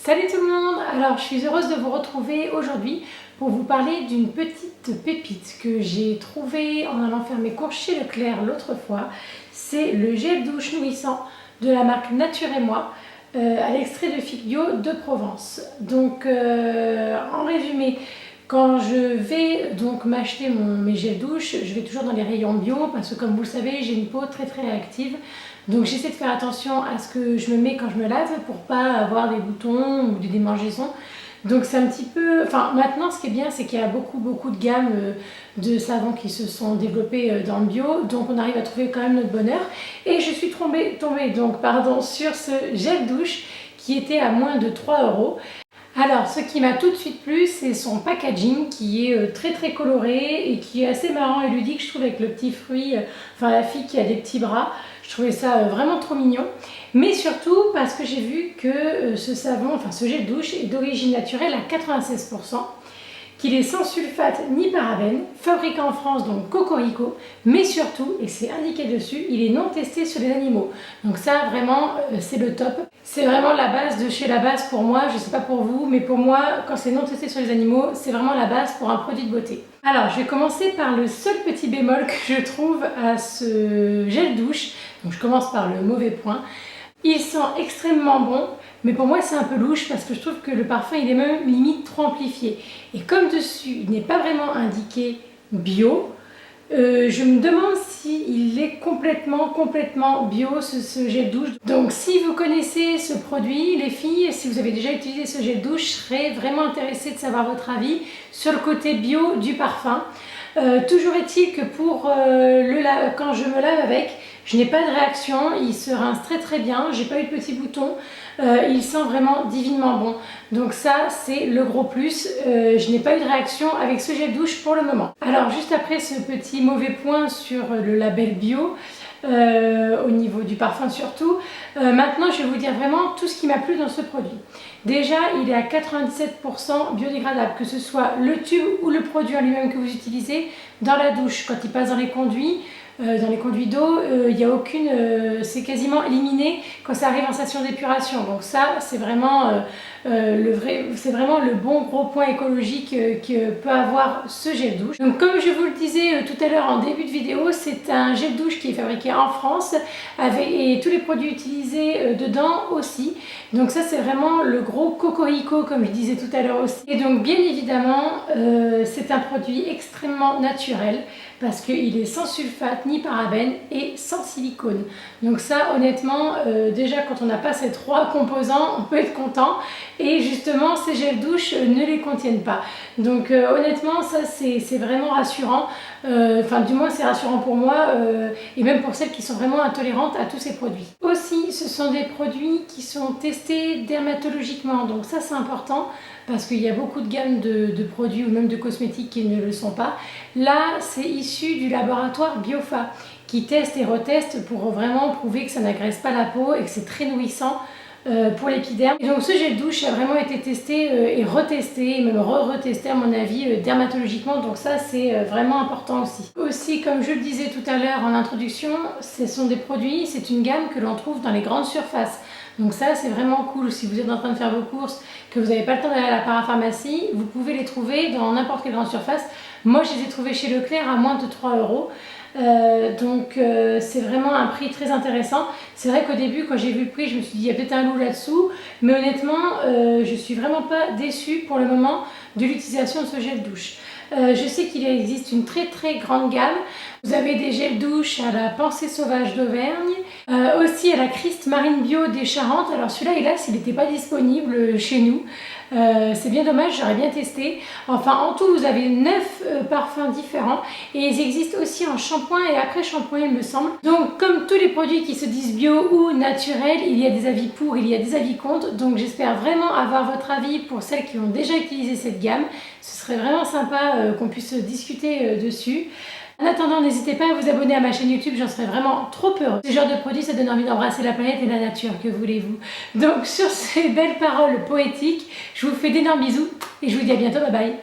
Salut tout le monde! Alors je suis heureuse de vous retrouver aujourd'hui pour vous parler d'une petite pépite que j'ai trouvée en allant faire mes courses chez Leclerc l'autre fois. C'est le gel douche nourrissant de la marque Nature et Moi à l'extrait de figue bio de Provence. Donc en résumé, quand je vais donc m'acheter mes gels douche, je vais toujours dans les rayons bio parce que comme vous le savez, j'ai une peau très réactive. Donc j'essaie de faire attention à ce que je me mets quand je me lave pour pas avoir des boutons ou des démangeaisons. Donc c'est un petit peu... Enfin maintenant ce qui est bien c'est qu'il y a beaucoup de gammes de savons qui se sont développées dans le bio. Donc on arrive à trouver quand même notre bonheur. Et je suis tombée sur ce gel douche qui était à moins de 3 €. Alors, ce qui m'a tout de suite plu, c'est son packaging qui est très coloré et qui est assez marrant et ludique, je trouve, avec le petit fruit, enfin la fille qui a des petits bras. Je trouvais ça vraiment trop mignon. Mais surtout parce que j'ai vu que ce savon, enfin ce gel douche est d'origine naturelle à 96%. Qu'il est sans sulfate ni parabène, fabriqué en France, donc Cocorico, mais surtout, et c'est indiqué dessus, il est non testé sur les animaux. Donc ça, vraiment, c'est le top. C'est vraiment la base de chez la base pour moi, je ne sais pas pour vous, mais pour moi, quand c'est non testé sur les animaux, c'est vraiment la base pour un produit de beauté. Alors, je vais commencer par le seul petit bémol que je trouve à ce gel douche. Donc je commence par le mauvais point. Il sent extrêmement bon, mais pour moi c'est un peu louche parce que je trouve que le parfum il est même limite trop amplifié. Et comme dessus il n'est pas vraiment indiqué bio, je me demande s'il est complètement bio ce gel douche. Donc si vous connaissez ce produit, les filles, si vous avez déjà utilisé ce gel douche, je serais vraiment intéressée de savoir votre avis sur le côté bio du parfum. Toujours est-il que pour quand je me lave avec, je n'ai pas de réaction, il se rince très bien, j'ai pas eu de petits boutons, il sent vraiment divinement bon. Donc ça c'est le gros plus, je n'ai pas eu de réaction avec ce gel douche pour le moment. Alors juste après ce petit mauvais point sur le label bio, au niveau du parfum surtout, maintenant je vais vous dire vraiment tout ce qui m'a plu dans ce produit. Déjà il est à 97% biodégradable, que ce soit le tube ou le produit en lui-même que vous utilisez dans la douche, quand il passe dans les conduits d'eau, il n'y a aucune, c'est quasiment éliminé quand ça arrive en station d'épuration. Donc ça, c'est vraiment le bon gros point écologique que peut avoir ce gel douche. Donc comme je vous le disais tout à l'heure en début de vidéo, c'est un gel douche qui est fabriqué en France et tous les produits utilisés dedans aussi. Donc ça, c'est vraiment le gros cocorico comme je disais tout à l'heure aussi. Et donc bien évidemment, c'est un produit extrêmement naturel parce qu'il est sans sulfate ni parabène et sans silicone. Donc ça honnêtement, déjà quand on n'a pas ces trois composants, on peut être content. Et justement ces gels douche ne les contiennent pas. Donc honnêtement ça c'est vraiment rassurant. Enfin du moins c'est rassurant pour moi et même pour celles qui sont vraiment intolérantes à tous ces produits. Aussi ce sont des produits qui sont testés dermatologiquement. Donc ça c'est important parce qu'il y a beaucoup de gammes de produits ou même de cosmétiques qui ne le sont pas. Là c'est issu du laboratoire Biofa qui teste et reteste pour vraiment prouver que ça n'agresse pas la peau et que c'est très nourrissant pour l'épiderme. Et donc ce gel douche a vraiment été testé et retesté, et même retesté à mon avis dermatologiquement, donc ça c'est vraiment important aussi. Aussi, comme je le disais tout à l'heure en introduction, ce sont des produits, c'est une gamme que l'on trouve dans les grandes surfaces. Donc ça c'est vraiment cool, si vous êtes en train de faire vos courses, que vous n'avez pas le temps d'aller à la parapharmacie, vous pouvez les trouver dans n'importe quelle grande surface. Moi je les ai trouvés chez Leclerc à moins de 3 €. Donc c'est vraiment un prix très intéressant. C'est vrai qu'au début quand j'ai vu le prix je me suis dit il y a peut-être un loup là-dessous, mais honnêtement je suis vraiment pas déçue pour le moment de l'utilisation de ce gel douche. Je sais qu'il existe une très grande gamme. Vous avez des gels douche à la Pensée Sauvage d'Auvergne, aussi à la Christ Marine Bio des Charentes. Alors celui-là hélas il n'était pas disponible chez nous. C'est bien dommage, j'aurais bien testé. Enfin en tout vous avez 9 parfums différents et ils existent aussi en shampoing et après shampoing il me semble. Donc comme tous les produits qui se disent bio ou naturels, il y a des avis pour, il y a des avis contre. Donc j'espère vraiment avoir votre avis pour celles qui ont déjà utilisé cette gamme. Ce serait vraiment sympa qu'on puisse discuter dessus. En attendant, n'hésitez pas à vous abonner à ma chaîne YouTube, j'en serais vraiment trop heureuse. Ce genre de produit, ça donne envie d'embrasser la planète et la nature, que voulez-vous. Donc sur ces belles paroles poétiques, je vous fais d'énormes bisous et je vous dis à bientôt, bye bye.